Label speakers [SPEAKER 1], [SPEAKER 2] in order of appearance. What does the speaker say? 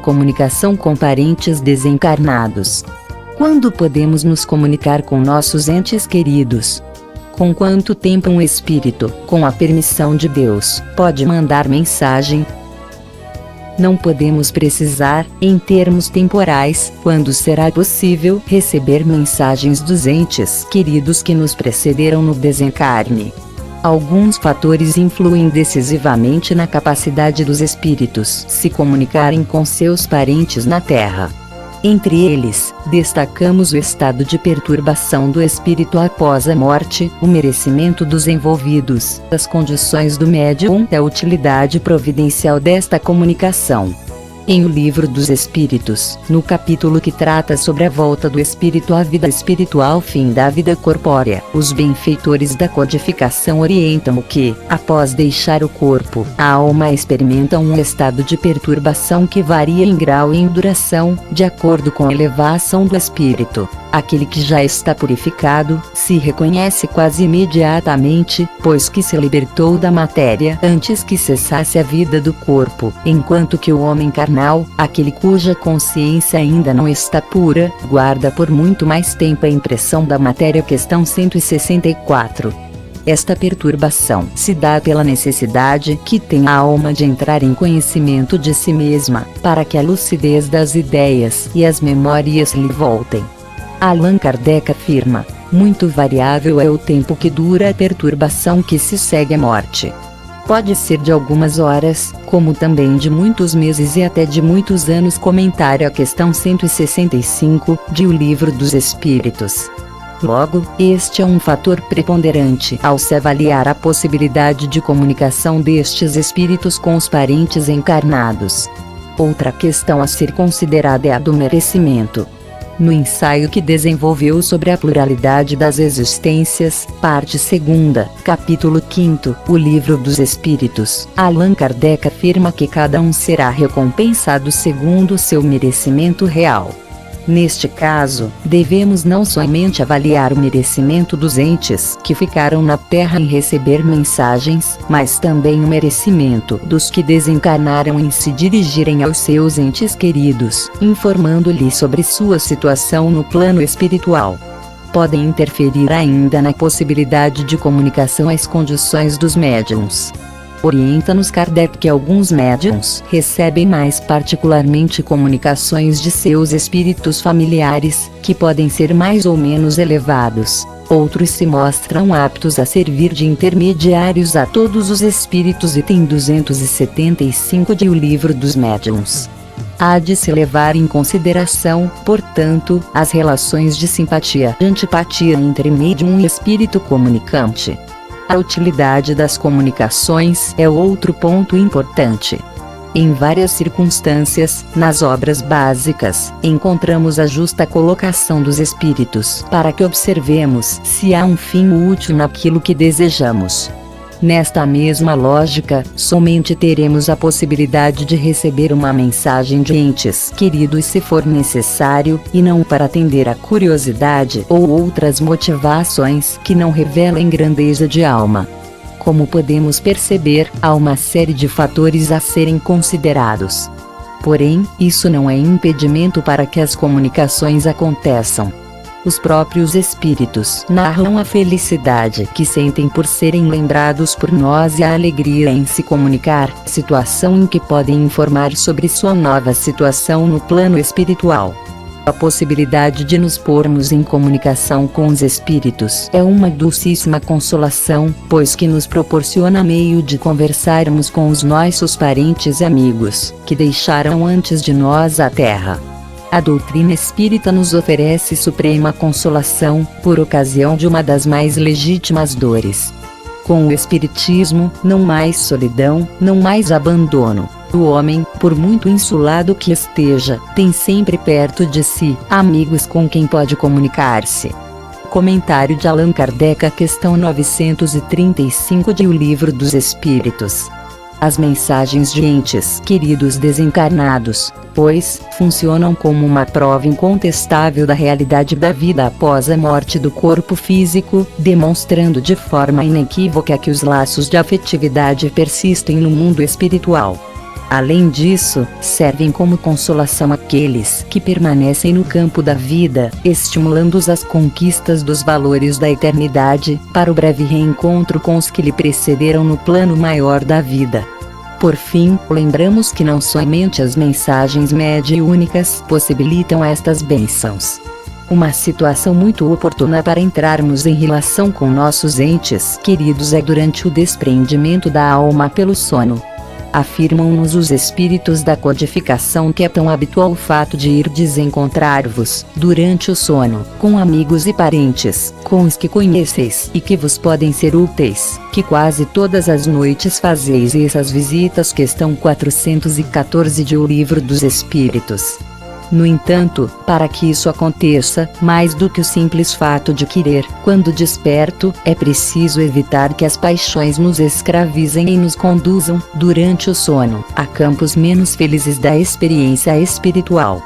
[SPEAKER 1] comunicação com parentes desencarnados. Quando podemos nos comunicar com nossos entes queridos? Com quanto tempo um espírito, com a permissão de Deus, pode mandar mensagem? Não podemos precisar, em termos temporais, quando será possível receber mensagens dos entes queridos que nos precederam no desencarne. Alguns fatores influem decisivamente na capacidade dos espíritos se comunicarem com seus parentes na Terra. Entre eles, destacamos o estado de perturbação do espírito após a morte, o merecimento dos envolvidos, as condições do médium e a utilidade providencial desta comunicação. Em O Livro dos Espíritos, no capítulo que trata sobre a volta do espírito à vida espiritual fim da vida corpórea, os benfeitores da codificação orientam que, após deixar o corpo, a alma experimenta um estado de perturbação que varia em grau e em duração, de acordo com a elevação do espírito. Aquele que já está purificado, se reconhece quase imediatamente, pois que se libertou da matéria antes que cessasse a vida do corpo, enquanto que o homem carnal, aquele cuja consciência ainda não está pura, guarda por muito mais tempo a impressão da matéria. Questão 164. Esta perturbação se dá pela necessidade que tem a alma de entrar em conhecimento de si mesma, para que a lucidez das ideias e as memórias lhe voltem. Allan Kardec afirma: muito variável é o tempo que dura a perturbação que se segue à morte. Pode ser de algumas horas, como também de muitos meses e até de muitos anos. Comentário à questão 165, de O Livro dos Espíritos. Logo, este é um fator preponderante ao se avaliar a possibilidade de comunicação destes espíritos com os parentes encarnados. Outra questão a ser considerada é a do merecimento. No ensaio que desenvolveu sobre a pluralidade das existências, parte 2ª, capítulo 5º, O Livro dos Espíritos, Allan Kardec afirma que cada um será recompensado segundo seu merecimento real. Neste caso, devemos não somente avaliar o merecimento dos entes que ficaram na Terra em receber mensagens, mas também o merecimento dos que desencarnaram em se dirigirem aos seus entes queridos, informando-lhes sobre sua situação no plano espiritual. Podem interferir ainda na possibilidade de comunicação as condições dos médiuns. Orienta-nos Kardec que alguns médiuns recebem mais particularmente comunicações de seus espíritos familiares, que podem ser mais ou menos elevados. Outros se mostram aptos a servir de intermediários a todos os espíritos. Item 275 de O Livro dos Médiuns. Há de se levar em consideração, portanto, as relações de simpatia e antipatia entre médium e espírito comunicante. A utilidade das comunicações é outro ponto importante. Em várias circunstâncias, nas obras básicas, encontramos a justa colocação dos espíritos para que observemos se há um fim útil naquilo que desejamos. Nesta mesma lógica, somente teremos a possibilidade de receber uma mensagem de entes queridos se for necessário, e não para atender a curiosidade ou outras motivações que não revelem grandeza de alma. Como podemos perceber, há uma série de fatores a serem considerados. Porém, isso não é impedimento para que as comunicações aconteçam. Os próprios espíritos narram a felicidade que sentem por serem lembrados por nós e a alegria em se comunicar, situação em que podem informar sobre sua nova situação no plano espiritual. A possibilidade de nos pormos em comunicação com os espíritos é uma dulcíssima consolação, pois que nos proporciona meio de conversarmos com os nossos parentes e amigos, que deixaram antes de nós a terra. A doutrina espírita nos oferece suprema consolação, por ocasião de uma das mais legítimas dores. Com o espiritismo, não mais solidão, não mais abandono. O homem, por muito insulado que esteja, tem sempre perto de si amigos com quem pode comunicar-se. Comentário de Allan Kardec à questão 935 de O Livro dos Espíritos. As mensagens de entes queridos desencarnados, pois, funcionam como uma prova incontestável da realidade da vida após a morte do corpo físico, demonstrando de forma inequívoca que os laços de afetividade persistem no mundo espiritual. Além disso, servem como consolação àqueles que permanecem no campo da vida, estimulando-os às conquistas dos valores da eternidade, para o breve reencontro com os que lhe precederam no plano maior da vida. Por fim, lembramos que não somente as mensagens mediúnicas possibilitam estas bênçãos. Uma situação muito oportuna para entrarmos em relação com nossos entes queridos é durante o desprendimento da alma pelo sono. Afirmam-nos os espíritos da codificação que é tão habitual o fato de irdes encontrar-vos, durante o sono, com amigos e parentes, com os que conheceis e que vos podem ser úteis, que quase todas as noites fazeis essas visitas. Questão 414 de O Livro dos Espíritos. No entanto, para que isso aconteça, mais do que o simples fato de querer, quando desperto, é preciso evitar que as paixões nos escravizem e nos conduzam, durante o sono, a campos menos felizes da experiência espiritual.